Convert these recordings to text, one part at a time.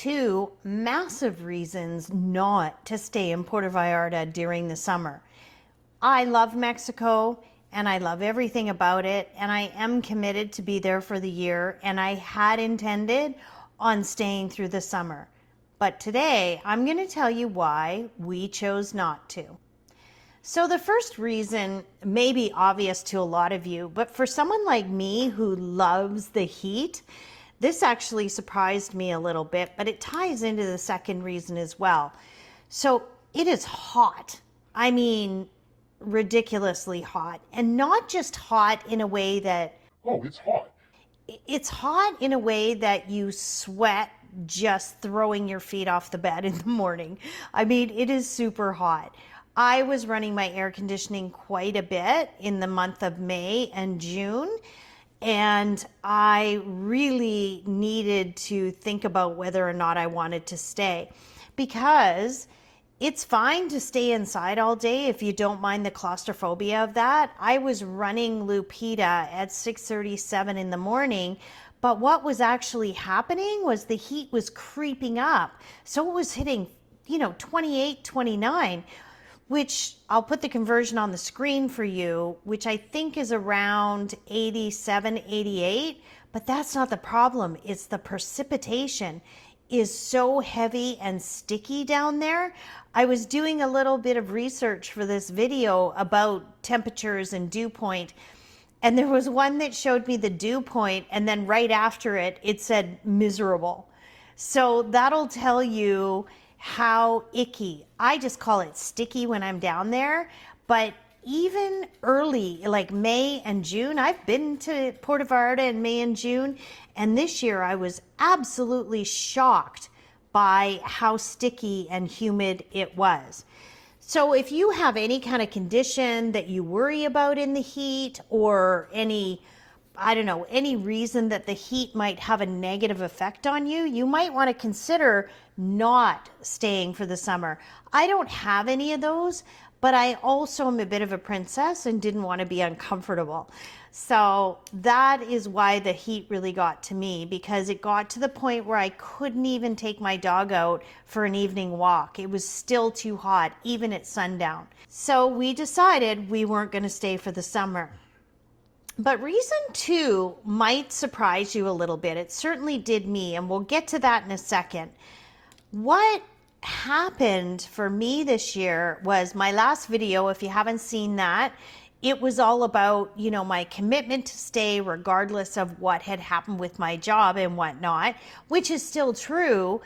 two massive reasons not to stay in Puerto Vallarta during the summer. I love Mexico and I love everything about it, and I am committed to be there for the year, and I had intended on staying through the summer. But today I'm going to tell you why we chose not to. So the first reason may be obvious to a lot of you, but for someone like me who loves the heat, this actually surprised me a little bit, but it ties into the second reason as well. So it is hot. I mean, ridiculously hot, and not just hot in a way that, oh, it's hot. It's hot in a way that you sweat just throwing your feet off the bed in the morning. I mean, it is super hot. I was running my air conditioning quite a bit in the month of May and June, and I really needed to think about whether or not I wanted to stay, because it's fine to stay inside all day if you don't mind the claustrophobia of that. I was running Lupita at 6:37 in the morning, but what was actually happening was the heat was creeping up. So it was hitting, 28, 29, which I'll put the conversion on the screen for you, which I think is around 87, 88, but that's not the problem. It's the precipitation is so heavy and sticky down there. I was doing a little bit of research for this video about temperatures and dew point, and there was one that showed me the dew point, and then right after it, it said miserable. So that'll tell you how icky. I just call it sticky when I'm down there, but even early, like May and June, I've been to Puerto Vallarta in May and June, and this year I was absolutely shocked by how sticky and humid it was. So if you have any kind of condition that you worry about in the heat, or any reason that the heat might have a negative effect on you, you might want to consider not staying for the summer. I don't have any of those, but I also am a bit of a princess and didn't want to be uncomfortable. So that is why the heat really got to me, because it got to the point where I couldn't even take my dog out for an evening walk. It was still too hot, even at sundown. So we decided we weren't going to stay for the summer. But reason two might surprise you a little bit. It certainly did me, and we'll get to that in a second. What happened for me this year was my last video. If you haven't seen that, it was all about, my commitment to stay regardless of what had happened with my job and whatnot, which is still true.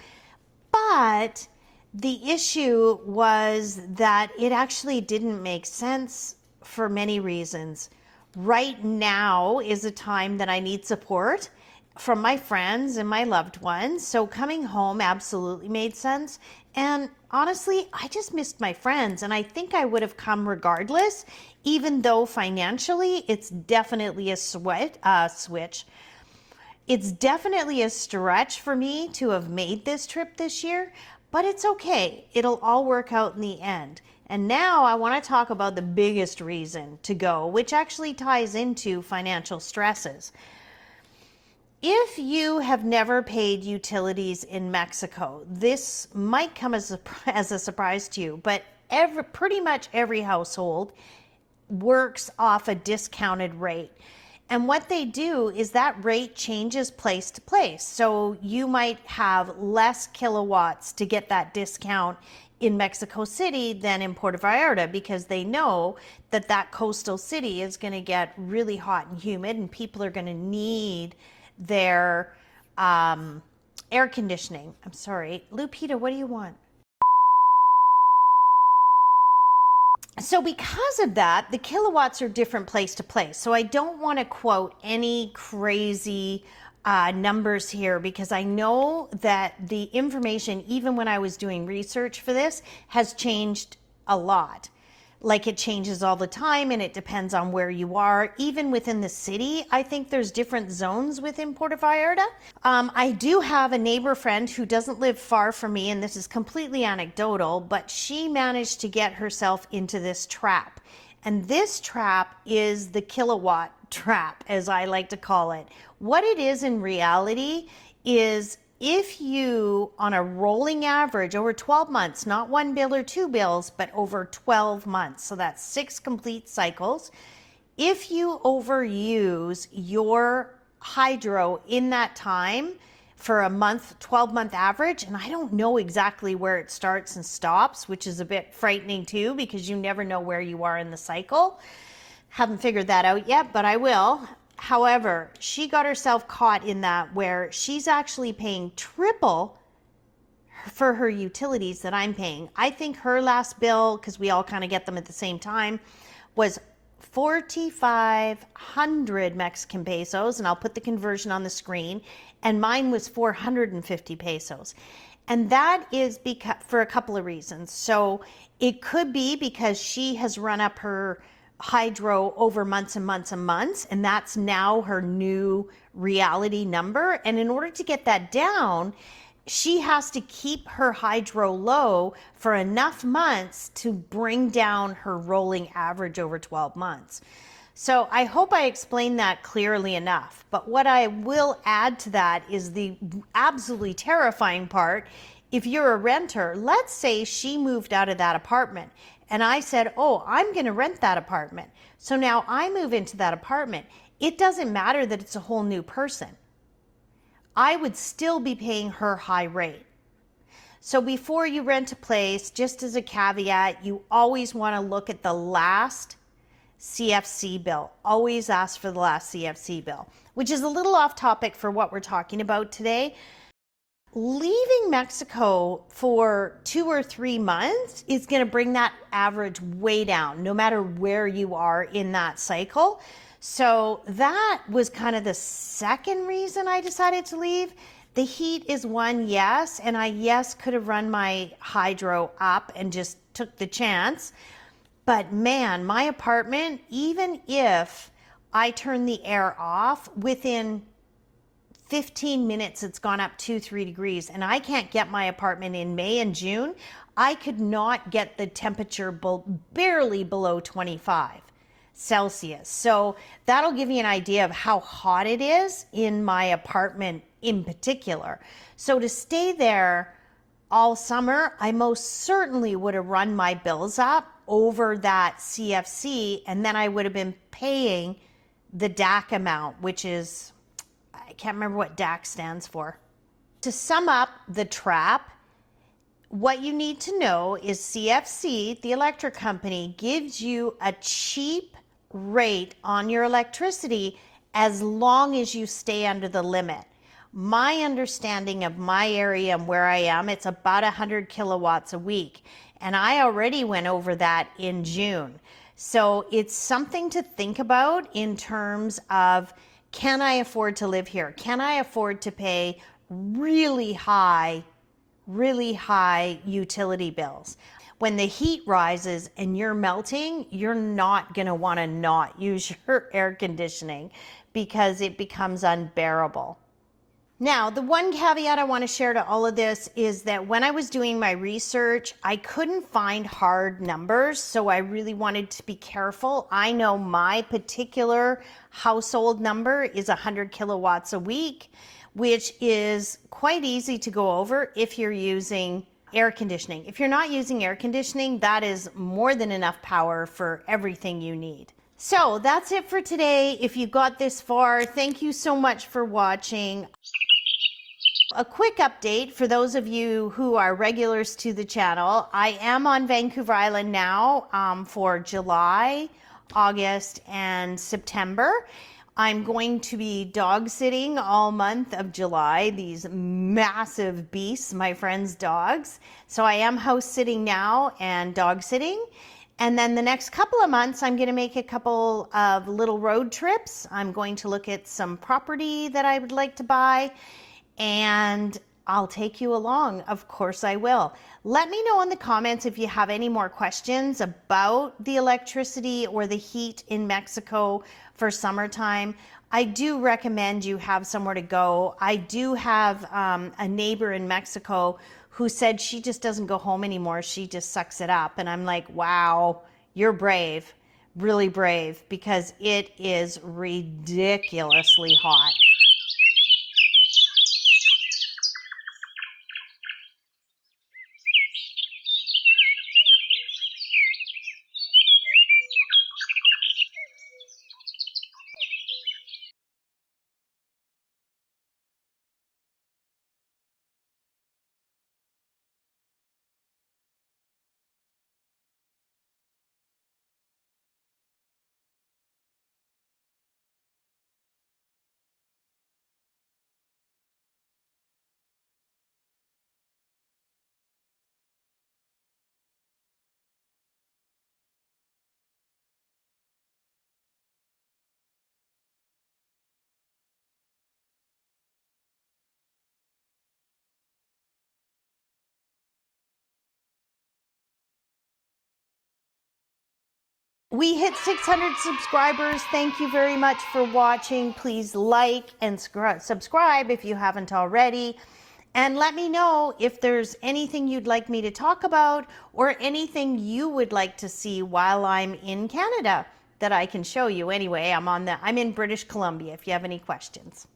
But the issue was that it actually didn't make sense for many reasons. Right now is a time that I need support from my friends and my loved ones. So coming home absolutely made sense. And honestly, I just missed my friends, and I think I would have come regardless, even though financially it's definitely a switch. It's definitely a stretch for me to have made this trip this year, but it's okay. It'll all work out in the end. And now I want to talk about the biggest reason to go, which actually ties into financial stresses. If you have never paid utilities in Mexico, this might come as a surprise to you, but pretty much every household works off a discounted rate. And what they do is that rate changes place to place. So you might have less kilowatts to get that discount in Mexico City than in Puerto Vallarta, because they know that that coastal city is going to get really hot and humid, and people are going to need their air conditioning. I'm sorry. Lupita, what do you want? So because of that, the kilowatts are different place to place. So I don't want to quote any crazy numbers here, because I know that the information, even when I was doing research for this, has changed a lot. Like, it changes all the time, and it depends on where you are. Even within the city, I think there's different zones within Puerto Vallarta. I do have a neighbor friend who doesn't live far from me, and this is completely anecdotal, but she managed to get herself into this trap. And this trap is the kilowatt trap, as I like to call it. What it is in reality is if you, on a rolling average over 12 months, not one bill or two bills, but over 12 months, so that's 6 complete cycles, if you overuse your hydro in that time for a month, 12-month average, and I don't know exactly where it starts and stops, which is a bit frightening too, because you never know where you are in the cycle. Haven't figured that out yet, but I will. However, she got herself caught in that where she's actually paying triple for her utilities that I'm paying. I think her last bill, because we all kind of get them at the same time, was 4,500 Mexican pesos, and I'll put the conversion on the screen, and mine was 450 pesos. And that is because, for a couple of reasons. So it could be because she has run up her hydro over months and months and months, and that's now her new reality number. And in order to get that down, she has to keep her hydro low for enough months to bring down her rolling average over 12 months. So I hope I explained that clearly enough. But what I will add to that is the absolutely terrifying part. If you're a renter, let's say she moved out of that apartment and I said, oh, I'm going to rent that apartment. So now I move into that apartment. It doesn't matter that it's a whole new person. I would still be paying her high rate. So before you rent a place, just as a caveat, you always want to look at the last CFC bill. Always ask for the last CFC bill, which is a little off topic for what we're talking about today. Leaving Mexico for 2 or 3 months is going to bring that average way down, no matter where you are in that cycle. So that was kind of the second reason I decided to leave. The heat is one, yes, and I, yes, could have run my hydro up and just took the chance. But man, my apartment, even if I turn the air off, within 15 minutes, it's gone up 2-3 degrees, and I can't get my apartment in May and June. I could not get the temperature barely below 25 Celsius. So that'll give you an idea of how hot it is in my apartment in particular. So to stay there all summer, I most certainly would have run my bills up over that CFC, and then I would have been paying the DAC amount, which is, I can't remember what DAC stands for. To sum up the trap, what you need to know is CFC, the electric company, gives you a cheap rate on your electricity as long as you stay under the limit. My understanding of my area and where I am, it's about 100 kilowatts a week. And I already went over that in June. So it's something to think about in terms of, can I afford to live here? Can I afford to pay really high utility bills? When the heat rises and you're melting, you're not going to want to not use your air conditioning because it becomes unbearable. Now, the one caveat I want to share to all of this is that when I was doing my research, I couldn't find hard numbers, so I really wanted to be careful. I know my particular household number is 100 kilowatts a week, which is quite easy to go over if you're using air conditioning. If you're not using air conditioning, that is more than enough power for everything you need. So that's it for today. If you got this far, thank you so much for watching. A quick update for those of you who are regulars to the channel. I am on Vancouver Island now for July, August, and September. I'm going to be dog sitting all month of July, these massive beasts, my friends' dogs. So I am house sitting now and dog sitting. And then the next couple of months, I'm going to make a couple of little road trips. I'm going to look at some property that I would like to buy, and I'll take you along. Of course I will. Let me know in the comments if you have any more questions about the electricity or the heat in Mexico for summertime. I do recommend you have somewhere to go. I do have a neighbor in Mexico who said she just doesn't go home anymore. She just sucks it up. And I'm like, wow, you're brave, really brave, because it is ridiculously hot. We hit 600 subscribers. Thank you very much for watching. Please like and subscribe if you haven't already. And let me know if there's anything you'd like me to talk about or anything you would like to see while I'm in Canada that I can show you. Anyway, I'm in British Columbia if you have any questions.